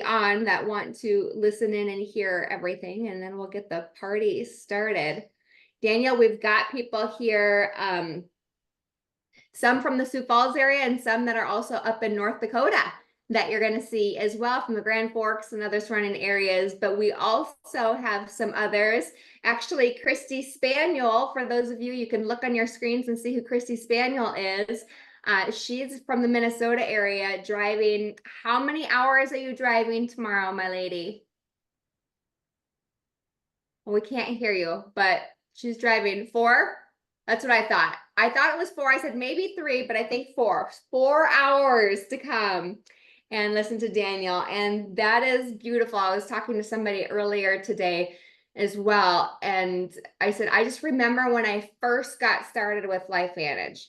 on that want to listen in and hear everything, and then we'll get the party started. Daniel, we've got people here, some from the Sioux Falls area and some that are also up in North Dakota that you're going to see as well, from the Grand Forks and other surrounding areas. But we also have some others. Actually, Christy Spaniel, for those of you, you can look on your screens and see who Christy Spaniel is. She's from the Minnesota area, driving. How many hours are you driving tomorrow, my lady? Well, we can't hear you, but she's driving 4. That's what I thought. I thought it was 4. I said maybe 3, but I think 4. 4 hours to come and listen to Daniel. And that is beautiful. I was talking to somebody earlier today as well. And I said, I just remember when I first got started with LifeVantage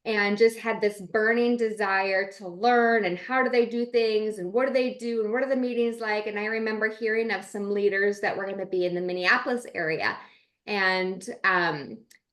and just had this burning desire to learn, and how do they do things, and what do they do, and what are the meetings like? And I remember hearing of some leaders that were going to be in the Minneapolis area. And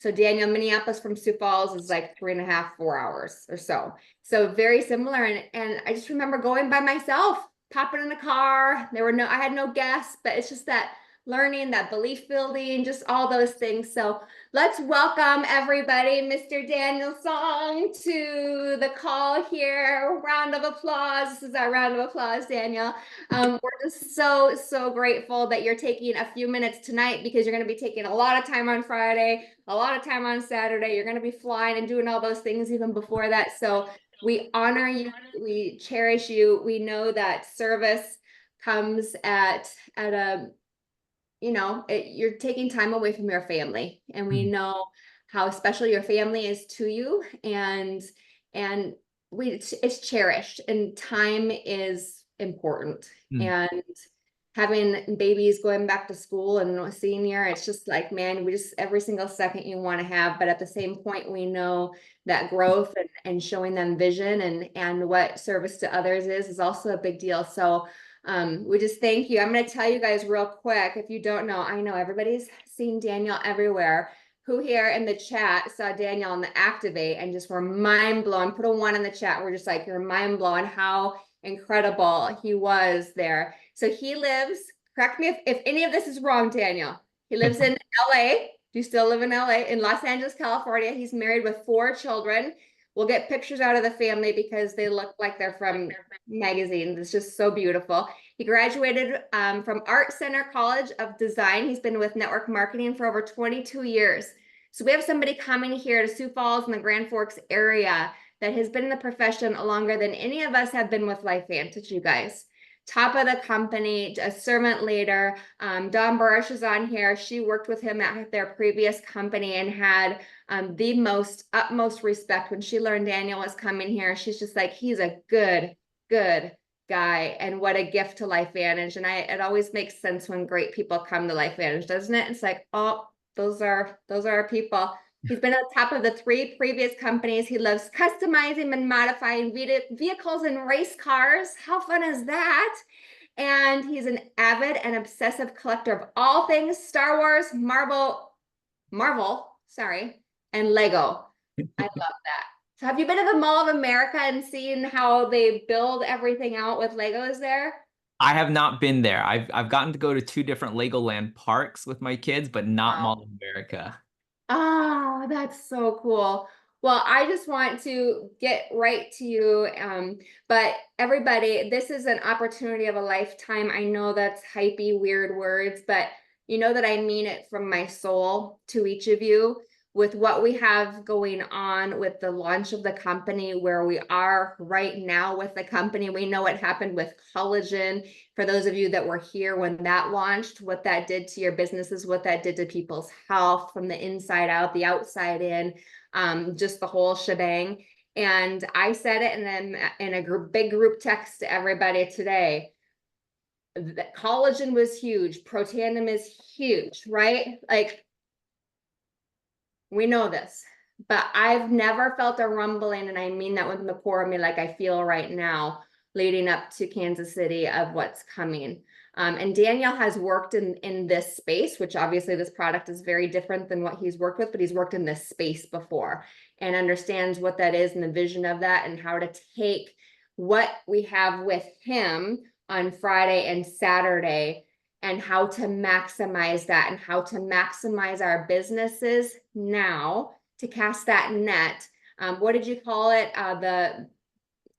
so Daniel, Minneapolis from Sioux Falls is like 3.5, 4 hours or so. So very similar. And I just remember going by myself, popping in a car. I had no guests, but it's just that learning, that belief building, just all those things. So let's welcome everybody, Mr. Daniel Song, to the call here. Round of applause. This is our round of applause, Daniel. We're just so grateful that you're taking a few minutes tonight, because you're going to be taking a lot of time on Friday, a lot of time on Saturday. You're going to be flying and doing all those things even before that. So we honor you. We cherish you. We know that service comes at a, you're taking time away from your family, and we know how special your family is to you, and it's cherished, and time is important. And having babies going back to school and a senior, it's just like, man, we just, every single second you want to have, but at the same point, we know that growth and showing them vision and what service to others is also a big deal. So we just thank you. I'm going to tell you guys real quick. If you don't know, I know everybody's seen Daniel everywhere. Who here in the chat saw Daniel on the Activate and just were mind blown? Put a 1 in the chat. We're just like, you're mind blown how incredible he was there. So he lives, correct me if any of this is wrong, Daniel. He lives in LA. Do you still live in LA? In Los Angeles, California. He's married with 4 children. We'll get pictures out of the family because they look like they're from magazines. It's just so beautiful. He graduated from Art Center College of Design. He's been with network marketing for over 22 years. So we have somebody coming here to Sioux Falls in the Grand Forks area that has been in the profession longer than any of us have been with LifeVantage, you guys. Top of the company, a servant leader. Dawn Barish is on here. She worked with him at their previous company and had the utmost respect. When she learned Daniel was coming here, she's just like, he's a good guy, and what a gift to LifeVantage. And it always makes sense when great people come to LifeVantage, doesn't it? It's like, oh, those are our people. He's been at the top of the 3 previous companies. He loves customizing and modifying vehicles and race cars. How fun is that? And he's an avid and obsessive collector of all things Star Wars, Marvel, and Lego. I love that. So have you been to the Mall of America and seen how they build everything out with Legos there? I have not been there. I've gotten to go to 2 different Legoland parks with my kids, but not Mall of America. Oh, that's so cool. Well, I just want to get right to you. But everybody, this is an opportunity of a lifetime. I know that's hypey, weird words, but you know that I mean it from my soul to each of you. With what we have going on with the launch of the company, where we are right now with the company. We know what happened with collagen. For those of you that were here when that launched, what that did to your businesses, what that did to people's health from the inside out, the outside in, just the whole shebang. And I said it in a big group text to everybody today. That collagen was huge. Protandim is huge, right? Like, we know this, but I've never felt a rumbling, and I mean that with the core of me, like I feel right now, leading up to Kansas City, of what's coming. And Daniel has worked in this space, which obviously this product is very different than what he's worked with, but he's worked in this space before and understands what that is and the vision of that, and how to take what we have with him on Friday and Saturday, and how to maximize that and how to maximize our businesses now to cast that net. What did you call it?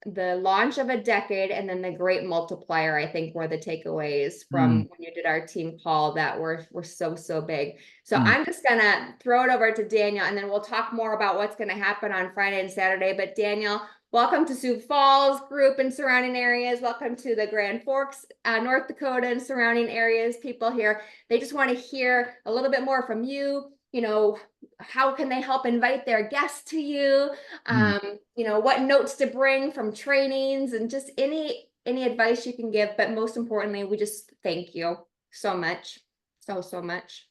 The launch of a decade and then the great multiplier, I think, were the takeaways from Mm, when you did our team call that were so big. So mm. I'm just gonna throw it over to Daniel, and then we'll talk more about what's gonna happen on Friday and Saturday. But Daniel, welcome to Sioux Falls group and surrounding areas. Welcome to the Grand Forks, North Dakota and surrounding areas. People here, they just want to hear a little bit more from you. You know, how can they help invite their guests to you? Mm. What notes to bring from trainings, and just any advice you can give. But most importantly, we just thank you so much. So much.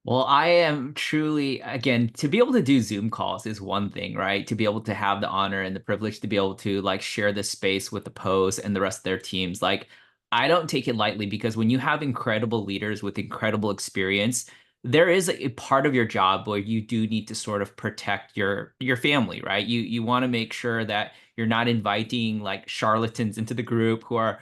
Well, I am truly, again, to be able to do Zoom calls is one thing, right? To be able to have the honor and the privilege to be able to like share this space with the Pose and the rest of their teams. Like, I don't take it lightly because when you have incredible leaders with incredible experience, there is a part of your job where you do need to sort of protect your family, right? You want to make sure that you're not inviting like charlatans into the group who are,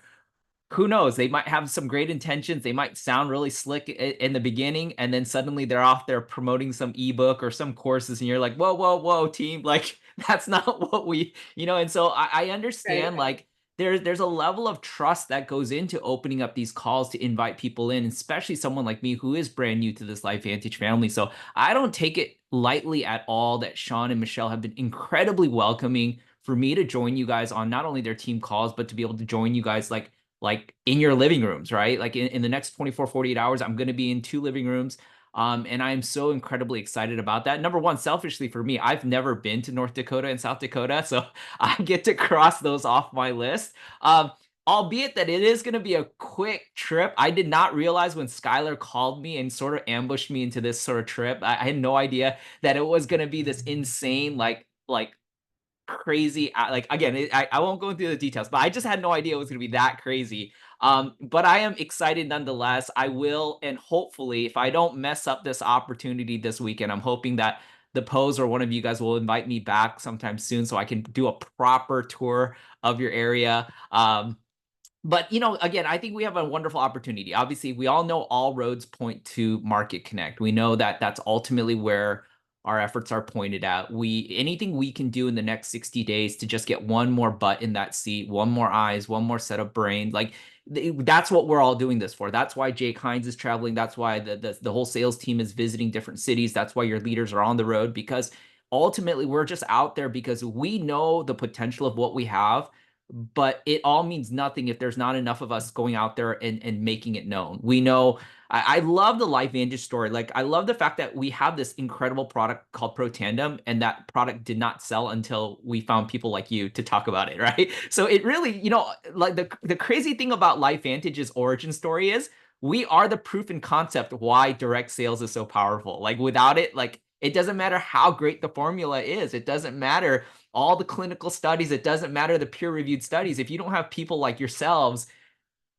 who knows, they might have some great intentions, they might sound really slick in the beginning, and then suddenly they're off there promoting some ebook or some courses, and you're like, whoa team, like that's not what we, and so I Right. understand, like there's a level of trust that goes into opening up these calls to invite people in, especially someone like me who is brand new to this LifeVantage family. So I don't take it lightly at all that Sean and Michelle have been incredibly welcoming for me to join you guys on not only their team calls, but to be able to join you guys like in your living rooms, right? Like in the next 24, 48 hours, I'm going to be in 2 living rooms. And I'm so incredibly excited about that. Number one, selfishly for me, I've never been to North Dakota and South Dakota, so I get to cross those off my list. Albeit that it is going to be a quick trip. I did not realize when Skylar called me and sort of ambushed me into this sort of trip. I had no idea that it was going to be this insane, like crazy, like again, I won't go into the details, but I just had no idea it was going to be that crazy. But I am excited nonetheless. I will, and hopefully if I don't mess up this opportunity this weekend, I'm hoping that the Pose or one of you guys will invite me back sometime soon so I can do a proper tour of your area. But again, I think we have a wonderful opportunity. Obviously, we all know all roads point to Market Connect. We know that that's ultimately where our efforts are pointed at. Anything we can do in the next 60 days to just get one more butt in that seat, one more eyes, one more set of brains, like that's what we're all doing this for. That's why Jake Hines is traveling. That's why the whole sales team is visiting different cities. That's why your leaders are on the road, because ultimately we're just out there because we know the potential of what we have, but it all means nothing if there's not enough of us going out there and making it known. We know, I love the LifeVantage story. Like, I love the fact that we have this incredible product called Pro Tandem, and that product did not sell until we found people like you to talk about it, right? So it really, like the crazy thing about LifeVantage's origin story is we are the proof and concept why direct sales is so powerful. Like, without it, like, it doesn't matter how great the formula is. It doesn't matter all the clinical studies. It doesn't matter the peer-reviewed studies. If you don't have people like yourselves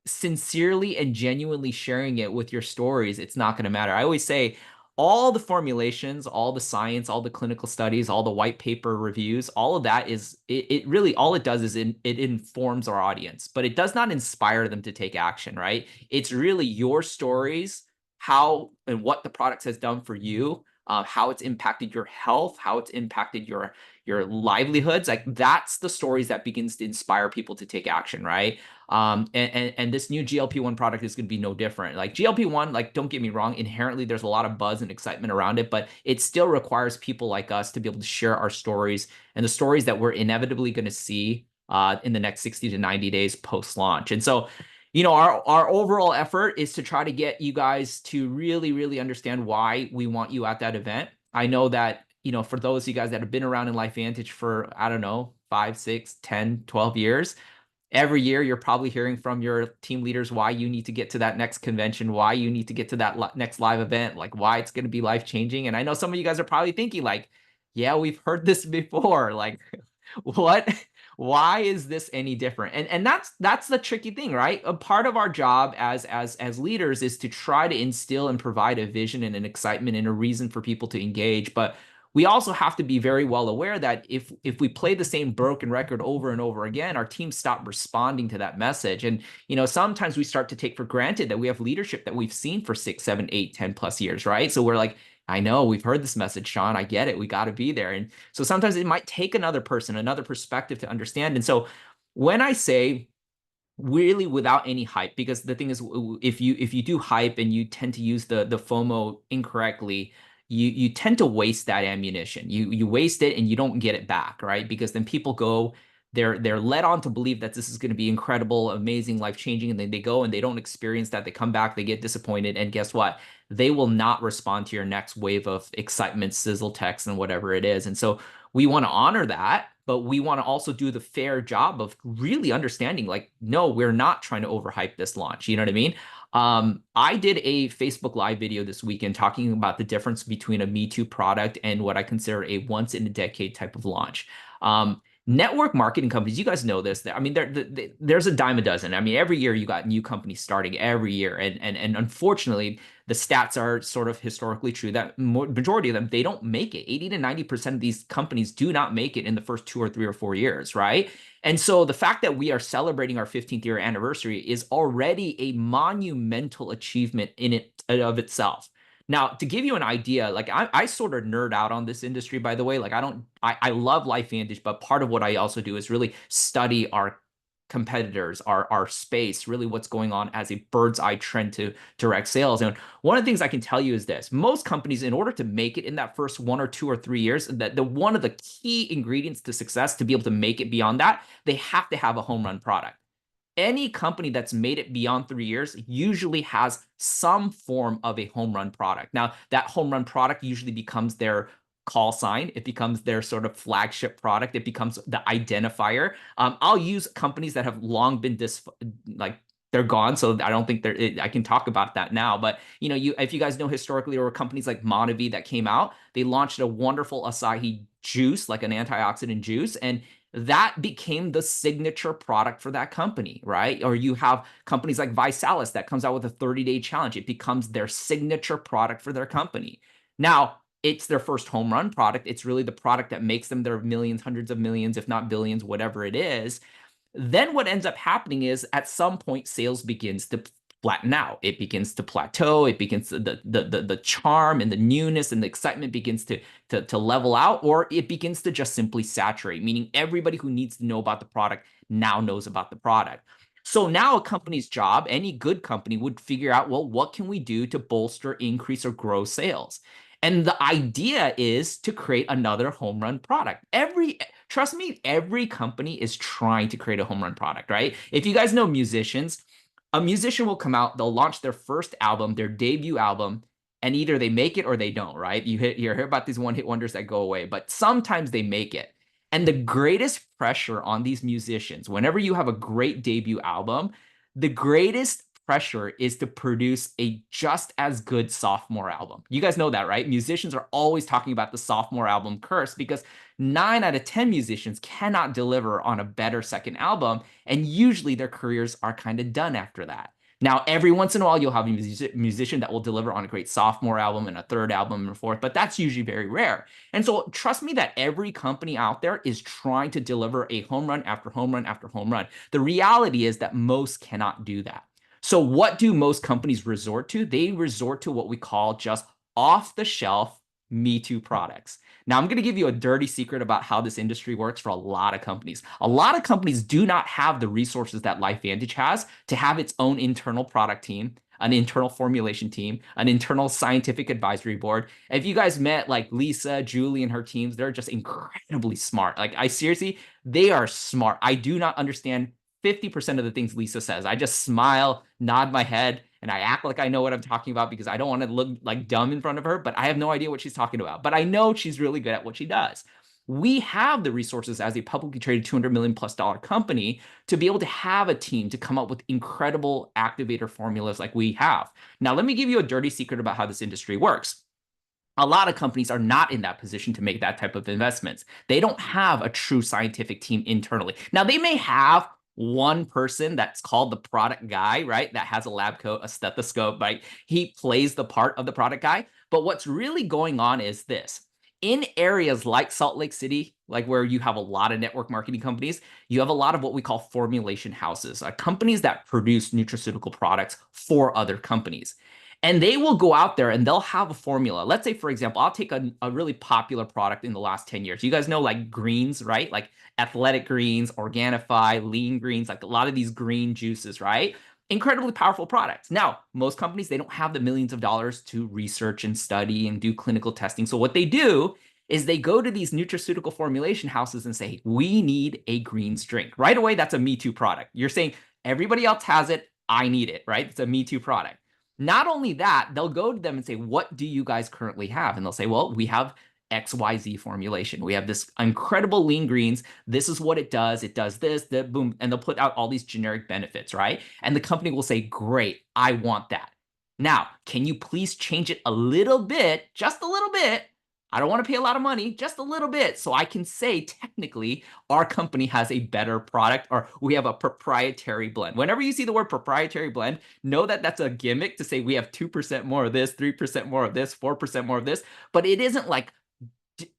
sincerely and genuinely sharing it with your stories, it's not going to matter. I always say all the formulations, all the science, all the clinical studies, all the white paper reviews, all of that it really, all it does is it informs our audience, but it does not inspire them to take action, right? It's really your stories, how and what the product has done for you, how it's impacted your health, how it's impacted your livelihoods. Like, that's the stories that begins to inspire people to take action, right? And this new GLP-1 product is going to be no different. Like, GLP-1, like, don't get me wrong, inherently there's a lot of buzz and excitement around it, but it still requires people like us to be able to share our stories and the stories that we're inevitably going to see in the next 60 to 90 days post-launch. And so, our overall effort is to try to get you guys to really, really understand why we want you at that event. I know that, for those of you guys that have been around in LifeVantage for, I don't know, 5, 6, 10, 12 years, every year you're probably hearing from your team leaders why you need to get to that next convention, why you need to get to that next live event, like why it's going to be life changing. And I know some of you guys are probably thinking like, yeah, we've heard this before. Like, what? Why is this any different? And that's the tricky thing, right? A part of our job as leaders is to try to instill and provide a vision and an excitement and a reason for people to engage. But we also have to be very well aware that if we play the same broken record over and over again, our teams stop responding to that message. And sometimes we start to take for granted that we have leadership that we've seen for 6, 7, 8, 10 plus years, right? So we're like, I know we've heard this message, Sean. I get it. We got to be there. And so sometimes it might take another person, another perspective to understand. And so when I say really without any hype, because the thing is, if you do hype and you tend to use the FOMO incorrectly, you tend to waste that ammunition. You waste it and you don't get it back, right? Because then people go, they're led on to believe that this is going to be incredible, amazing, life-changing, and then they go and they don't experience that. They come back, they get disappointed, and guess what? They will not respond to your next wave of excitement, sizzle text, and whatever it is. And so we want to honor that, but we want to also do the fair job of really understanding, like, no, we're not trying to overhype this launch. You know what I mean? I did a Facebook Live video this weekend talking about the difference between a Me Too product and what I consider a once in a decade type of launch. Network marketing companies, you guys know this. I mean, there's a dime a dozen. I mean, every year you got new companies starting every year, and unfortunately, the stats are sort of historically true that majority of them, they don't make it. 80 to 90% of these companies do not make it in the first 2 or 3 or 4 years, right? And so the fact that we are celebrating our 15th year anniversary is already a monumental achievement in it of itself. Now, to give you an idea, like I sort of nerd out on this industry, by the way. Like I love LifeVantage, but part of what I also do is really study our competitors, our space, really what's going on as a bird's eye trend to direct sales. And one of the things I can tell you is this: most companies, in order to make it in that first 1 or 2 or 3 years, that the one of the key ingredients to success to be able to make it beyond that, they have to have a home run product. Any company that's made it beyond 3 years usually has some form of a home run product. Now, that home run product usually becomes their call sign. It becomes their sort of flagship product. It becomes the identifier. I'll use companies that have long been like they're gone, so I don't think I can talk about that now. But if you guys know historically, there were companies like Monavie that came out. They launched a wonderful acai juice, like an antioxidant juice, and that became the signature product for that company, right? Or you have companies like Visalis that comes out with a 30-day challenge. It becomes their signature product for their company. Now, it's their first home run product. It's really the product that makes them their millions, hundreds of millions, if not billions, whatever it is. Then what ends up happening is at some point, sales begins to flatten out. It begins to plateau. It begins to, the charm and the newness and the excitement begins to level out, or it begins to just simply saturate, meaning everybody who needs to know about the product now knows about the product. So now a company's job, any good company, would figure out, well, what can we do to bolster, increase, or grow sales? And the idea is to create another home run product. Trust me, every company is trying to create a home run product, right? If you guys know musicians, a musician will come out, they'll launch their first album, their debut album, and either they make it or they don't, right? You hear about these one-hit wonders that go away, but sometimes they make it. And the greatest pressure on these musicians, whenever you have a great debut album, the greatest pressure is to produce a just as good sophomore album. You guys know that, right? Musicians are always talking about the sophomore album curse because 9 out of 10 musicians cannot deliver on a better second album, and usually their careers are kind of done after that. Now, every once in a while, you'll have a musician that will deliver on a great sophomore album and a third album and fourth, but that's usually very rare. And so trust me that every company out there is trying to deliver a home run after home run after home run. The reality is that most cannot do that. So what do most companies resort to? They resort to what we call just off-the-shelf Me Too products. Now, I'm going to give you a dirty secret about how this industry works for a lot of companies. A lot of companies do not have the resources that LifeVantage has to have its own internal product team, an internal formulation team, an internal scientific advisory board. If you guys met like Lisa, Julie, and her teams, they're just incredibly smart. Like they are smart. I do not understand 50% of the things Lisa says. I just smile, nod my head, and I act like I know what I'm talking about because I don't want to look like dumb in front of her, but I have no idea what she's talking about. But I know she's really good at what she does. We have the resources as a publicly traded $200 million+ company to be able to have a team to come up with incredible activator formulas like we have. Now, let me give you a dirty secret about how this industry works. A lot of companies are not in that position to make that type of investments. They don't have a true scientific team internally. Now, they may have one person that's called the product guy, right? That has a lab coat, a stethoscope, right? He plays the part of the product guy. But what's really going on is this. In areas like Salt Lake City, like where you have a lot of network marketing companies, you have a lot of what we call formulation houses, companies that produce nutraceutical products for other companies. And they will go out there and they'll have a formula. Let's say, for example, I'll take a really popular product in the last 10 years. You guys know like greens, right? Like athletic greens, Organifi, lean greens, like a lot of these green juices, right? Incredibly powerful products. Now, most companies, they don't have the millions of dollars to research and study and do clinical testing. So what they do is they go to these nutraceutical formulation houses and say, we need a greens drink. Right away, that's a Me Too product. You're saying everybody else has it, I need it, right? It's a Me Too product. Not only that, they'll go to them and say, what do you guys currently have? And they'll say, well, we have XYZ formulation. We have this incredible lean greens. This is what it does. It does this, that, boom. And they'll put out all these generic benefits, right? And the company will say, great, I want that. Now, can you please change it a little bit, just a little bit? I don't want to pay a lot of money, just a little bit. So I can say technically our company has a better product or we have a proprietary blend. Whenever you see the word proprietary blend, know that that's a gimmick to say we have 2% more of this, 3% more of this, 4% more of this. But it isn't like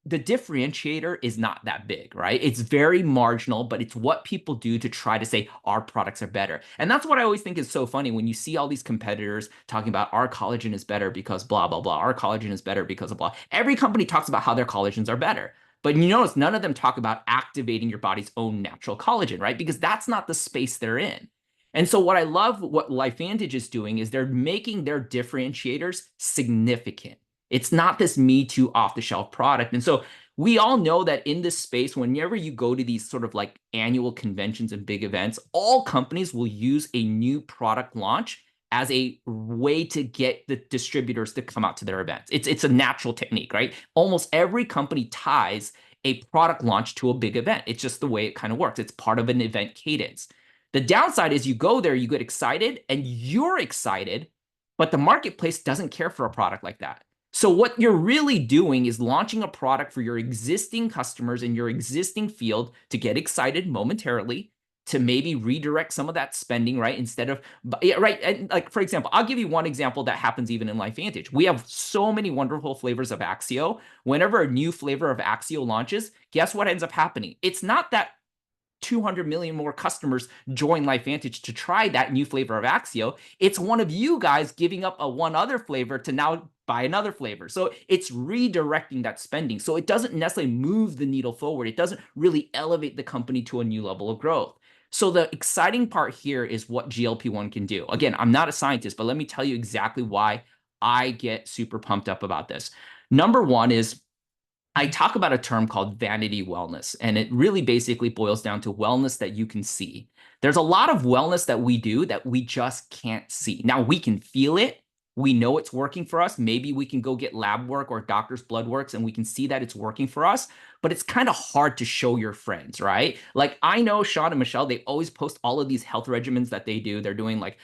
the differentiator is not that big, right? It's very marginal, but it's what people do to try to say our products are better. And that's what I always think is so funny when you see all these competitors talking about our collagen is better because blah, blah, blah. Our collagen is better because of blah. Every company talks about how their collagens are better. But you notice none of them talk about activating your body's own natural collagen, right? Because that's not the space they're in. And so what I love what LifeVantage is doing is they're making their differentiators significant. It's not this Me Too off-the-shelf product. And so we all know that in this space, whenever you go to these sort of like annual conventions and big events, all companies will use a new product launch as a way to get the distributors to come out to their events. It's a natural technique, right? Almost every company ties a product launch to a big event. It's just the way it kind of works. It's part of an event cadence. The downside is you go there, you get excited, and you're excited, but the marketplace doesn't care for a product like that. So what you're really doing is launching a product for your existing customers in your existing field to get excited momentarily, to maybe redirect some of that spending, right? Instead of, yeah, right. And like, for example, I'll give you one example that happens even in LifeVantage. We have so many wonderful flavors of Axio. Whenever a new flavor of Axio launches, guess what ends up happening? It's not that 200 million more customers join LifeVantage to try that new flavor of Axio. It's one of you guys giving up a one other flavor to now buy another flavor. So it's redirecting that spending. So it doesn't necessarily move the needle forward. It doesn't really elevate the company to a new level of growth. So the exciting part here is what GLP-1 can do. Again, I'm not a scientist, but let me tell you exactly why I get super pumped up about this. Number one is I talk about a term called vanity wellness, and it really basically boils down to wellness that you can see. There's a lot of wellness that we do that we just can't see. Now, we can feel it. We know it's working for us. Maybe we can go get lab work or doctor's blood works and we can see that it's working for us, but it's kind of hard to show your friends, right? Like I know Sean and Michelle, they always post all of these health regimens that they do. They're doing like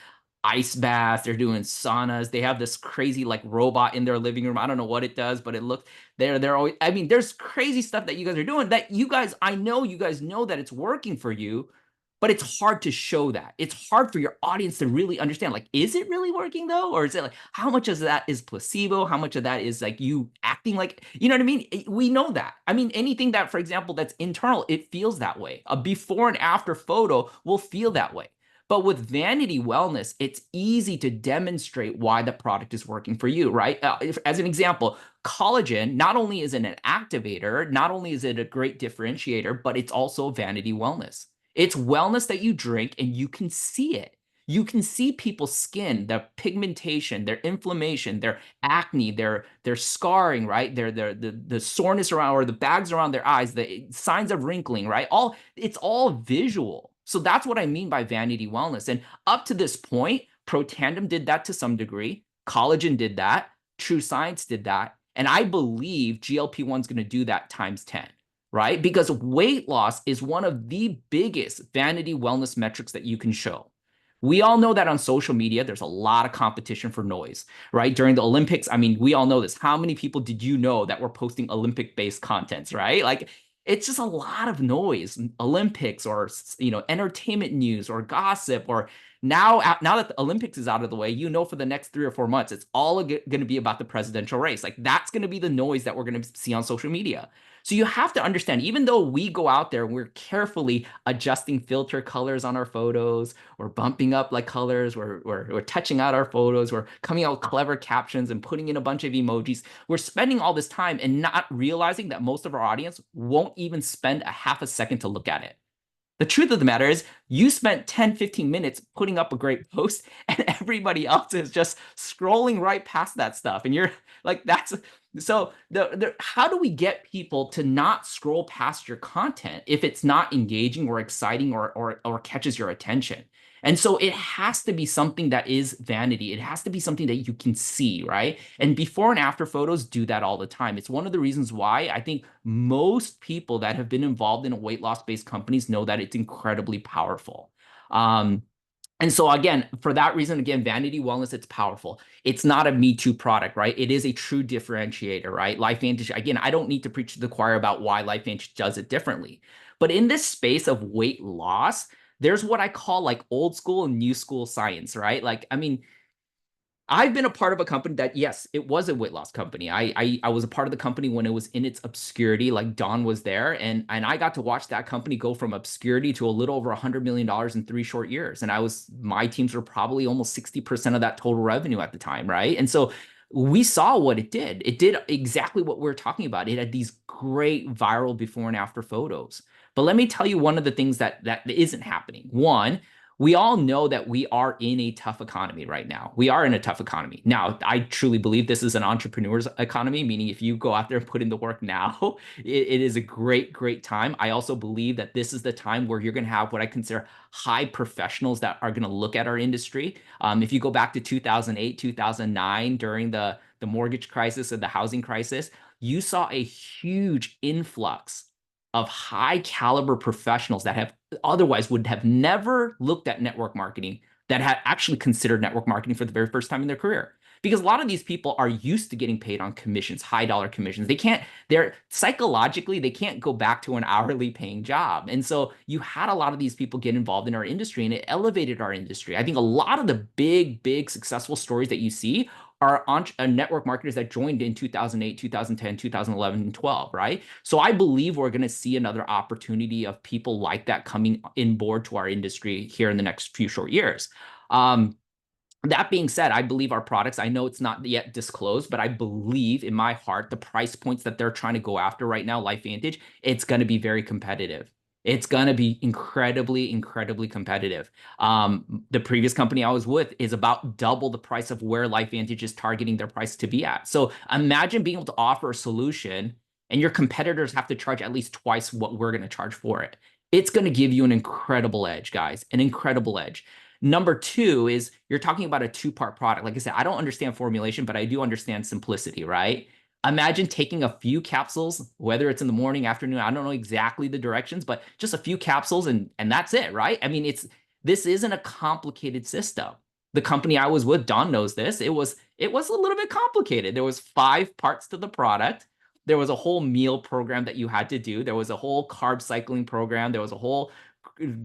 ice baths, they're doing saunas. They have this crazy like robot in their living room. I don't know what it does, but it looks they're always, I mean, there's crazy stuff that you guys are doing that you guys, I know you guys know that it's working for you, but it's hard to show that. It's hard for your audience to really understand, like, is it really working though? Or is it like, how much of that is placebo? How much of that is like you acting like, you know what I mean? We know that. I mean, anything that, for example, that's internal, it feels that way. A before and after photo will feel that way. But with vanity wellness, it's easy to demonstrate why the product is working for you, right? As an example, collagen not only is it an activator, not only is it a great differentiator, but it's also vanity wellness. It's wellness that you drink and you can see it. You can see people's skin, their pigmentation, their inflammation, their acne, their scarring, right? The soreness around or the bags around their eyes, the signs of wrinkling, right? It's all visual. So that's what I mean by vanity wellness. And up to this point, Protandim did that to some degree. Collagen did that. True Science did that. And I believe GLP-1 is going to do that times 10, right? Because weight loss is one of the biggest vanity wellness metrics that you can show. We all know that on social media, there's a lot of competition for noise, right? During the Olympics, I mean, we all know this. How many people did you know that were posting Olympic-based contents, right? Like, it's just a lot of noise. Olympics or, you know, entertainment news or gossip or Now that the Olympics is out of the way, for the next 3 or 4 months, it's all going to be about the presidential race. Like that's going to be the noise that we're going to see on social media. So you have to understand, even though we go out there and we're carefully adjusting filter colors on our photos, or bumping up like colors, we're touching out our photos, we're coming out with clever captions and putting in a bunch of emojis. We're spending all this time and not realizing that most of our audience won't even spend a half a second to look at it. The truth of the matter is, you spent 10, 15 minutes putting up a great post, and everybody else is just scrolling right past that stuff. And you're like, that's so how do we get people to not scroll past your content if it's not engaging or exciting or catches your attention? And so it has to be something that is vanity. It has to be something that you can see, right? And before and after photos do that all the time. It's one of the reasons why I think most people that have been involved in a weight loss based companies know that it's incredibly powerful. Um, and so again, for that reason, again, vanity wellness, it's powerful. It's not a Me Too product, right? It is a true differentiator, right? LifeVantage, again, I don't need to preach to the choir about why LifeVantage does it differently. But in this space of weight loss, there's what I call like old school and new school science, right? Like, I mean, I've been a part of a company that, yes, it was a weight loss company. I was a part of the company when it was in its obscurity, like Don was there, and I got to watch that company go from obscurity to a little over $100 million in 3 short years. And my teams were probably almost 60% of that total revenue at the time, right? And so we saw what it did. It did exactly what we're talking about. It had these great viral before and after photos. But let me tell you one of the things that isn't happening. One, we all know that we are in a tough economy right now. We are in a tough economy. Now, I truly believe this is an entrepreneur's economy, meaning if you go out there and put in the work now, it is a great, great time. I also believe that this is the time where you're going to have what I consider high professionals that are going to look at our industry. If you go back to 2008, 2009, during the mortgage crisis or the housing crisis, you saw a huge influx of high caliber professionals that have otherwise would have never looked at network marketing, that had actually considered network marketing for the very first time in their career. Because a lot of these people are used to getting paid on commissions, high dollar commissions. They're psychologically, they can't go back to an hourly paying job. And so you had a lot of these people get involved in our industry, and it elevated our industry. I think a lot of the big, big successful stories that you see are network marketers that joined in 2008, 2010, 2011, and 12, right? So I believe we're going to see another opportunity of people like that coming in board to our industry here in the next few short years. That being said, I believe our products, I know it's not yet disclosed, but I believe in my heart, the price points that they're trying to go after right now, LifeVantage, it's going to be very competitive. It's going to be incredibly, incredibly competitive. The previous company I was with is about double the price of where LifeVantage is targeting their price to be at. So imagine being able to offer a solution and your competitors have to charge at least twice what we're going to charge for it. It's going to give you an incredible edge, guys, an incredible edge. Number two is you're talking about a two-part product. Like I said, I don't understand formulation, but I do understand simplicity, right? Imagine taking a few capsules, whether it's in the morning, afternoon, I don't know exactly the directions, but just a few capsules and that's it, right? I mean, this isn't a complicated system. The company I was with, Don knows this, it was a little bit complicated. There was 5 parts to the product. There was a whole meal program that you had to do. There was a whole carb cycling program. There was a whole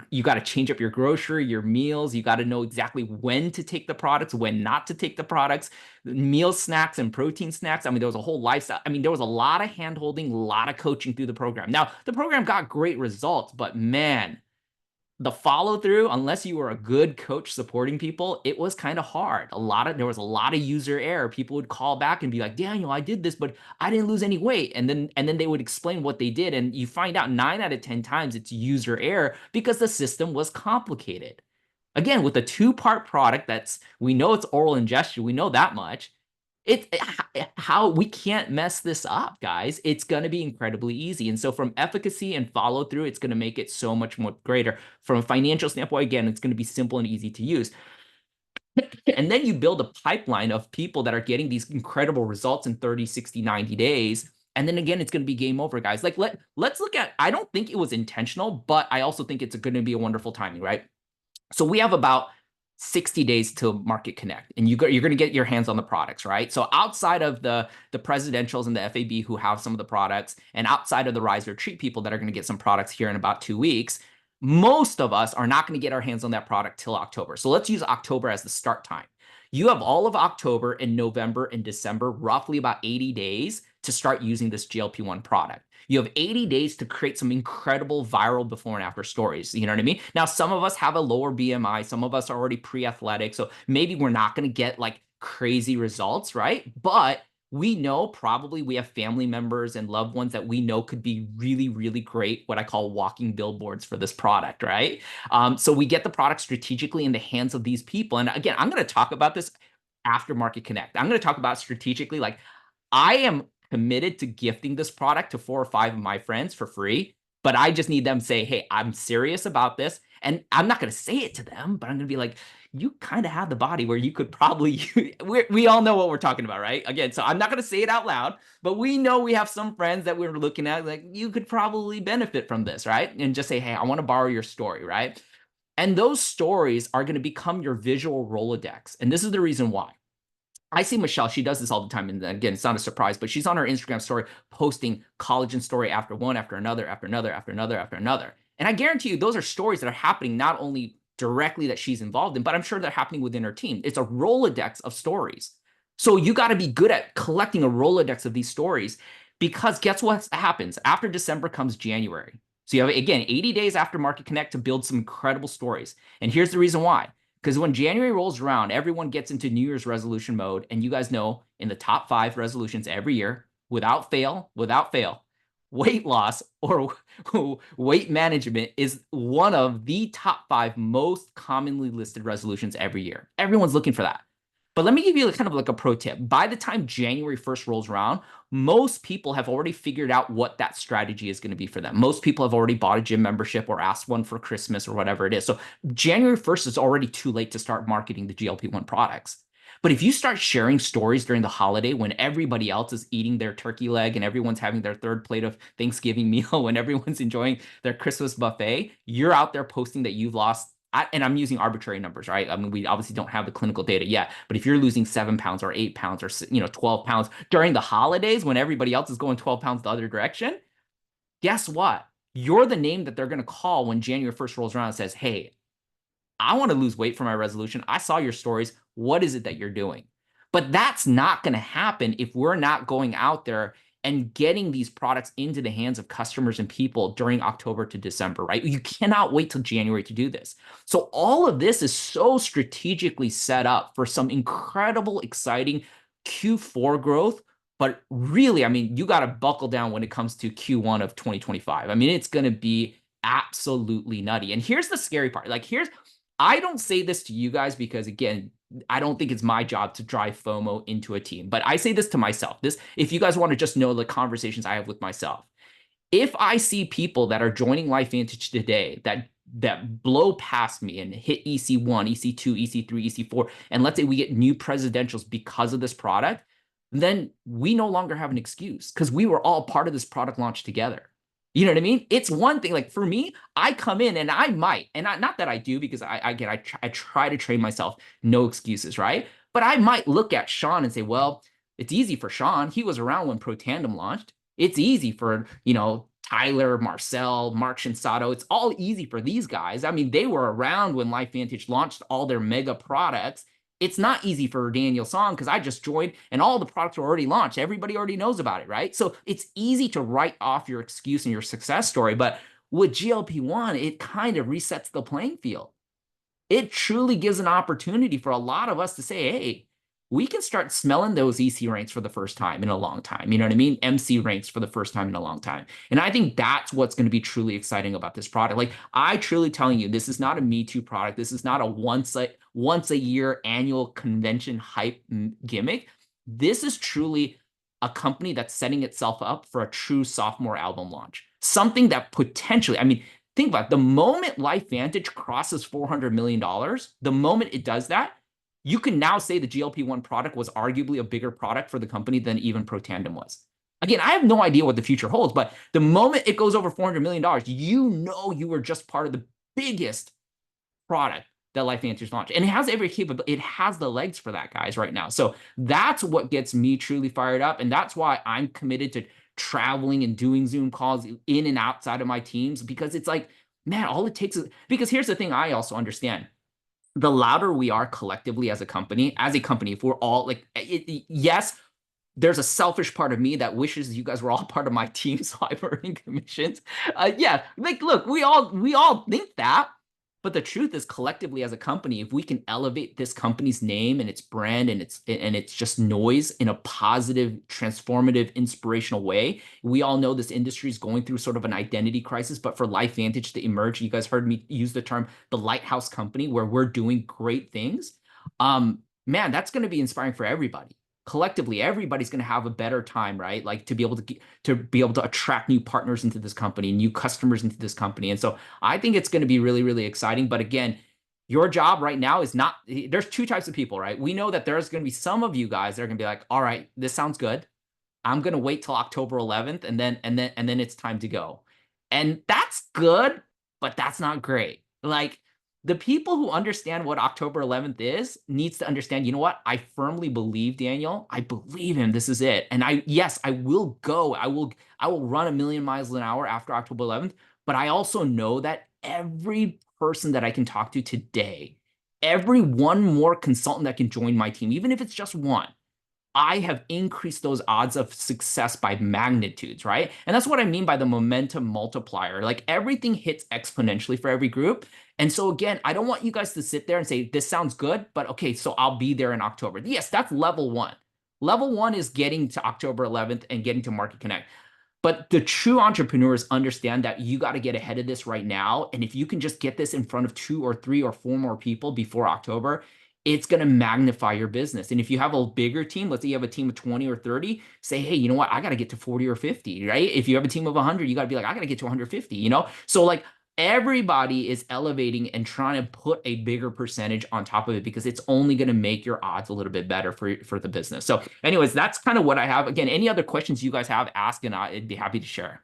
you got to change up your grocery, your meals. You got to know exactly when to take the products, when not to take the products, meal snacks and protein snacks. I mean, there was a whole lifestyle. I mean, there was a lot of hand holding, a lot of coaching through the program. Now, the program got great results, but man, the follow through, unless you were a good coach supporting people, it was kind of hard. There was a lot of user error. People would call back and be like, Daniel, I did this, but I didn't lose any weight. And then they would explain what they did. And you find out 9 out of 10 times it's user error because the system was complicated. Again, with a 2-part product we know it's oral ingestion, we know that much. How we can't mess this up, guys. It's going to be incredibly easy. And so from efficacy and follow through, it's going to make it so much more greater. From a financial standpoint, again, it's going to be simple and easy to use. And then you build a pipeline of people that are getting these incredible results in 30, 60, 90 days. And then again, it's going to be game over, guys. Like let's look at, I don't think it was intentional, but I also think it's going to be a wonderful timing, right? So we have about 60 days to market connect, and you're going to get your hands on the products, right? So outside of the presidentials and the FAB who have some of the products, and outside of the Rise or Treat people that are going to get some products here in about 2 weeks, most of us are not going to get our hands on that product till October. So let's use October as the start time. You have all of October and November and December, roughly about 80 days to start using this GLP-1 product. You have 80 days to create some incredible viral before and after stories. You know what I mean? Now, some of us have a lower BMI. Some of us are already pre-athletic. So maybe we're not going to get like crazy results, right? But we know probably we have family members and loved ones that we know could be really, really great, what I call walking billboards for this product, right? So we get the product strategically in the hands of these people. And again, I'm going to talk about this after Market Connect. I'm going to talk about strategically, like I am committed to gifting this product to 4 or 5 of my friends for free, but I just need them to say, hey, I'm serious about this. And I'm not going to say it to them, but I'm going to be like, you kind of have the body where you could probably, we all know what we're talking about, right? Again, so I'm not going to say it out loud, but we know we have some friends that we're looking at, like, you could probably benefit from this, right? And just say, hey, I want to borrow your story, right? And those stories are going to become your visual Rolodex. And this is the reason why. I see Michelle, she does this all the time. And again, it's not a surprise, but she's on her Instagram story posting collagen story after one, after another, after another, after another, after another. And I guarantee you, those are stories that are happening not only directly that she's involved in, but I'm sure they're happening within her team. It's a Rolodex of stories. So you got to be good at collecting a Rolodex of these stories, because guess what happens? After December comes January. So you have, again, 80 days after Market Connect to build some incredible stories. And here's the reason why. Because when January rolls around, everyone gets into New Year's resolution mode. And you guys know in the top 5 resolutions every year, without fail, weight loss or weight management is one of the top 5 most commonly listed resolutions every year. Everyone's looking for that. But let me give you kind of like a pro tip. By the time January 1st rolls around, most people have already figured out what that strategy is going to be for them. Most people have already bought a gym membership or asked one for Christmas or whatever it is. So January 1st is already too late to start marketing the GLP-1 products. But if you start sharing stories during the holiday when everybody else is eating their turkey leg and everyone's having their 3rd plate of Thanksgiving meal, when everyone's enjoying their Christmas buffet, you're out there posting that you've lost, and I'm using arbitrary numbers, right? I mean, we obviously don't have the clinical data yet, but if you're losing 7 pounds or 8 pounds or 12 pounds during the holidays when everybody else is going 12 pounds the other direction, guess what? You're the name that they're going to call when January 1st rolls around and says, hey, I want to lose weight for my resolution. I saw your stories. What is it that you're doing? But that's not going to happen if we're not going out there and getting these products into the hands of customers and people during October to December, right? You cannot wait till January to do this. So all of this is so strategically set up for some incredible, exciting Q4 growth. But really, I mean, you got to buckle down when it comes to Q1 of 2025. I mean, it's going to be absolutely nutty. And here's the scary part. I don't say this to you guys because, again, I don't think it's my job to drive FOMO into a team, but I say this to myself. If you guys want to just know the conversations I have with myself, if I see people that are joining LifeVantage today that blow past me and hit EC1, EC2, EC3, EC4, and let's say we get new presidentials because of this product, then we no longer have an excuse because we were all part of this product launch together. You know what I mean? It's one thing, like for me, I come in and I might, and not that I do, because I try to train myself, no excuses, right? But I might look at Sean and say, well, it's easy for Sean. He was around when Pro Tandem launched. It's easy for, Tyler, Marcel, Mark Shinsato. It's all easy for these guys. I mean, they were around when LifeVantage launched all their mega products. It's not easy for Daniel Song because I just joined and all the products were already launched. Everybody already knows about it, right? So it's easy to write off your excuse and your success story. But with GLP-1, it kind of resets the playing field. It truly gives an opportunity for a lot of us to say, hey, we can start smelling those EC ranks for the first time in a long time. You know what I mean? MC ranks for the first time in a long time. And I think that's what's going to be truly exciting about this product. Like, I truly telling you, this is not a Me Too product. This is not a once a year annual convention hype gimmick. This is truly a company that's setting itself up for a true sophomore album launch. Something that potentially, I mean, think about it, the moment LifeVantage crosses $400 million, the moment it does that, you can now say the GLP-1 product was arguably a bigger product for the company than even Pro Tandem was. Again, I have no idea what the future holds, but the moment it goes over $400 million, you know you were just part of the biggest product that LifeVantage launched. And it has every capability. It has the legs for that, guys, right now. So that's what gets me truly fired up. And that's why I'm committed to traveling and doing Zoom calls in and outside of my teams, because it's like, man, all it takes is, because here's the thing I also understand. The louder we are collectively as a company, if we're all like, yes, there's a selfish part of me that wishes you guys were all part of my team so I were earning commissions. Yeah, like look, we all think that, but the truth is collectively as a company, if we can elevate this company's name and its brand and it's just noise in a positive, transformative, inspirational way. We all know this industry is going through sort of an identity crisis, but for LifeVantage to emerge, you guys heard me use the term the lighthouse company where we're doing great things. Man, that's going to be inspiring for everybody. Collectively, everybody's going to have a better time, right? Like to be able to attract new partners into this company, new customers into this company. And so I think it's going to be really, really exciting. But again, your job right now is not, there's two types of people, right? We know that there's going to be some of you guys that are going to be like, all right, this sounds good. I'm going to wait till October 11th and then it's time to go. And that's good, but that's not great. Like the people who understand what October 11th is needs to understand, you know what? I firmly believe Daniel. I believe him. This is it. And yes, I will go. I will run a million miles an hour after October 11th, but I also know that every person that I can talk to today, every one more consultant that can join my team, even if it's just one, I have increased those odds of success by magnitudes, right? And that's what I mean by the momentum multiplier. Like everything hits exponentially for every group. And so again, I don't want you guys to sit there and say, this sounds good, but okay, so I'll be there in October. Yes, that's level one. Level one is getting to October 11th and getting to Market Connect. But the true entrepreneurs understand that you got to get ahead of this right now. And if you can just get this in front of 2 or 3 or 4 more people before October, it's going to magnify your business. And if you have a bigger team, let's say you have a team of 20 or 30, say, hey, you know what? I got to get to 40 or 50, right? If you have a team of 100, you got to be like, I got to get to 150, you know? So like everybody is elevating and trying to put a bigger percentage on top of it because it's only going to make your odds a little bit better for the business. So anyways, that's kind of what I have. Again, any other questions you guys have, ask and I'd be happy to share.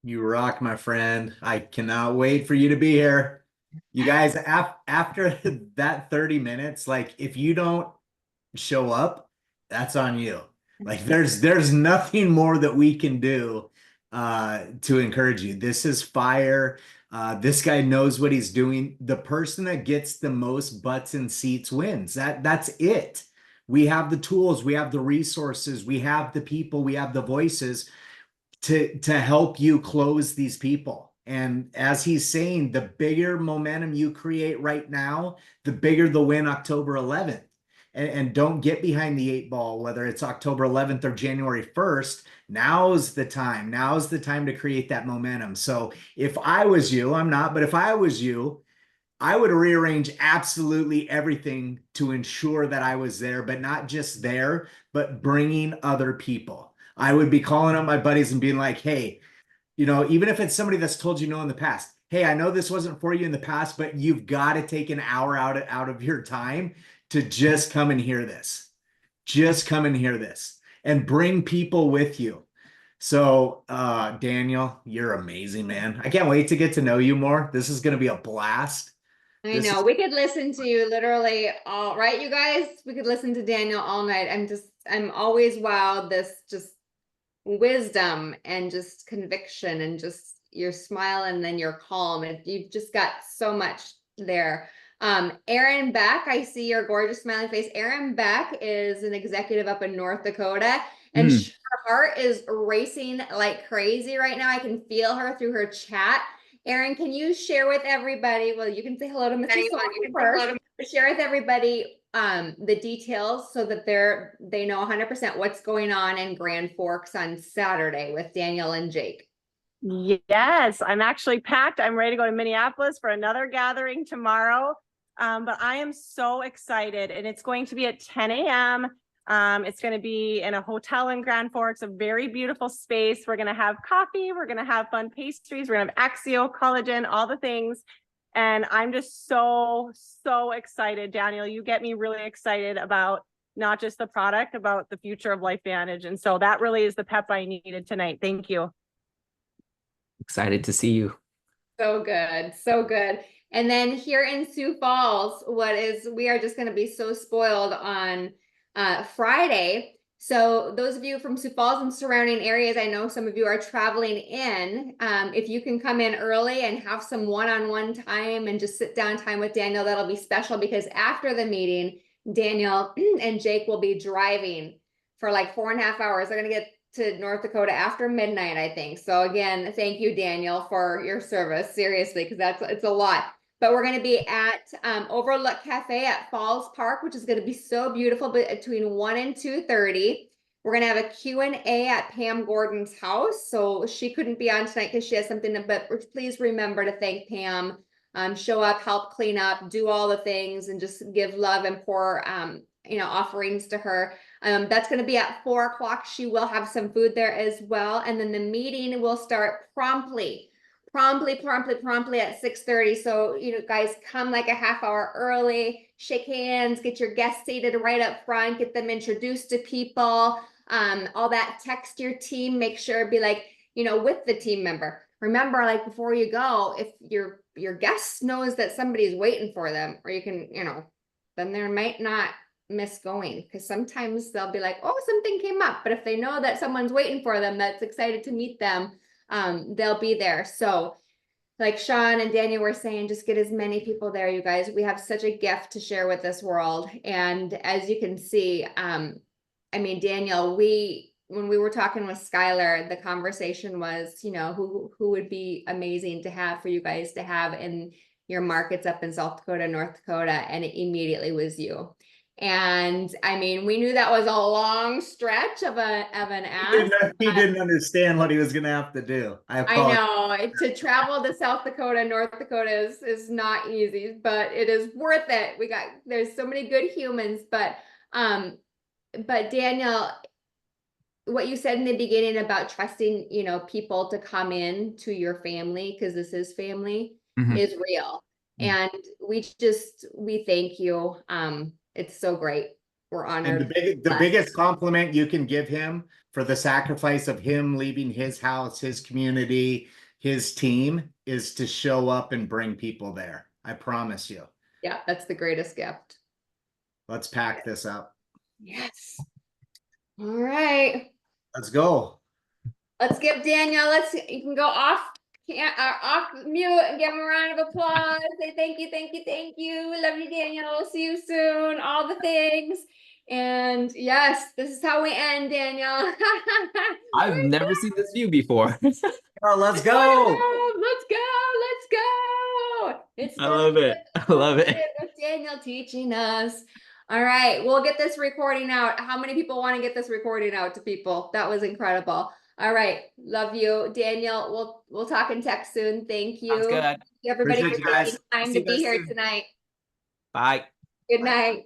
You rock, my friend. I cannot wait for you to be here. You guys, after that 30 minutes, like if you don't show up, that's on you. Like there's nothing more that we can do to encourage you. This is fire. This guy knows what he's doing. The person that gets the most butts and seats wins. That's it. We have the tools, we have the resources, we have the people, we have the voices to help you close these people. And as he's saying, the bigger momentum you create right now, the bigger the win October 11th. And don't get behind the 8 ball, whether it's October 11th or January 1st. Now's the time. Now's the time to create that momentum. So if I was you, I'm not, but if I was you, I would rearrange absolutely everything to ensure that I was there, but not just there, but bringing other people. I would be calling up my buddies and being like, hey, even if it's somebody that's told you no in the past, hey, I know this wasn't for you in the past, but you've got to take an hour out of your time to just come and hear this. Just come and hear this and bring people with you. So, Daniel, you're amazing, man. I can't wait to get to know you more. This is going to be a blast. I know we could listen to you literally all right, you guys. We could listen to Daniel all night. I'm always wowed. This just wisdom and just conviction and just your smile and then your calm. And you've just got so much there. Erin Beck, I see your gorgeous smiling face. Erin Beck is an executive up in North Dakota, and her heart is racing like crazy right now. I can feel her through her chat. Erin, can you share with everybody? Well, you can say hello to Mr. Solomon first, but share with everybody the details so that they know 100% what's going on in Grand Forks on Saturday with Daniel and Jake. Yes, I'm actually packed. I'm ready to go to Minneapolis for another gathering tomorrow. But I am so excited, and it's going to be at 10 a.m. It's going to be in a hotel in Grand Forks, a very beautiful space. We're going to have coffee. We're going to have fun pastries. We're going to have Axio, collagen, all the things. And I'm just so excited. Daniel, you get me really excited about not just the product, about the future of LifeVantage. And so that really is the pep I needed tonight. Thank you. Excited to see you. So good. So good. And then here in Sioux Falls, we are just going to be so spoiled on Friday. So those of you from Sioux Falls and surrounding areas, I know some of you are traveling in. If you can come in early and have some one-on-one time and just sit down time with Daniel, that'll be special, because after the meeting, Daniel and Jake will be driving for like 4.5 hours. They're gonna get to North Dakota after midnight, I think. So again, thank you, Daniel, for your service, seriously, because it's a lot. But we're going to be at Overlook Cafe at Falls Park, which is going to be so beautiful, but between 1 and 2:30. We're going to have a Q&A at Pam Gordon's house. So she couldn't be on tonight because she has something, but please remember to thank Pam. Show up, help clean up, do all the things, and just give love and pour offerings to her. That's going to be at 4 o'clock. She will have some food there as well. And then the meeting will start promptly at 6:30. So, guys, come like a half hour early, shake hands, get your guests seated right up front, get them introduced to people, all that. Text your team, make sure, be like, with the team member. Remember, like, before you go, if your guest knows that somebody's waiting for them, or you can, then they might not miss going, because sometimes they'll be like, oh, something came up. But if they know that someone's waiting for them that's excited to meet them, they'll be there. So like Sean and Daniel were saying, just get as many people there, you guys. We have such a gift to share with this world. And as you can see, Daniel, when we were talking with Skylar, the conversation was, who would be amazing to have for you guys to have in your markets up in South Dakota, North Dakota, and it immediately was you. And we knew that was a long stretch of an ask. He didn't understand what he was going to have to do. I know to travel to South Dakota, North Dakota is not easy, but it is worth it. There's so many good humans, but Daniel, what you said in the beginning about trusting, people to come in to your family, because this is family, is real. And we thank you. It's so great. We're honored. And the biggest compliment you can give him for the sacrifice of him leaving his house, his community, his team, is to show up and bring people there. I promise you. Yeah, that's the greatest gift. Let's pack this up. Yes. All right. Let's go. Let's give Daniel, you can go off mute and give him a round of applause. Say thank you, thank you, thank you. Love you, Daniel. See you soon. All the things. And yes, this is how we end, Daniel. I've never seen this view before. Oh, let's go. Let's go. I love it. I love it. With Daniel teaching us. All right, we'll get this recording out. How many people want to get this recording out to people? That was incredible. All right, love you, Daniel. We'll talk and text soon. Thank you. Sounds good. Everybody, Appreciate you guys. time to be here tonight. Bye. Good night.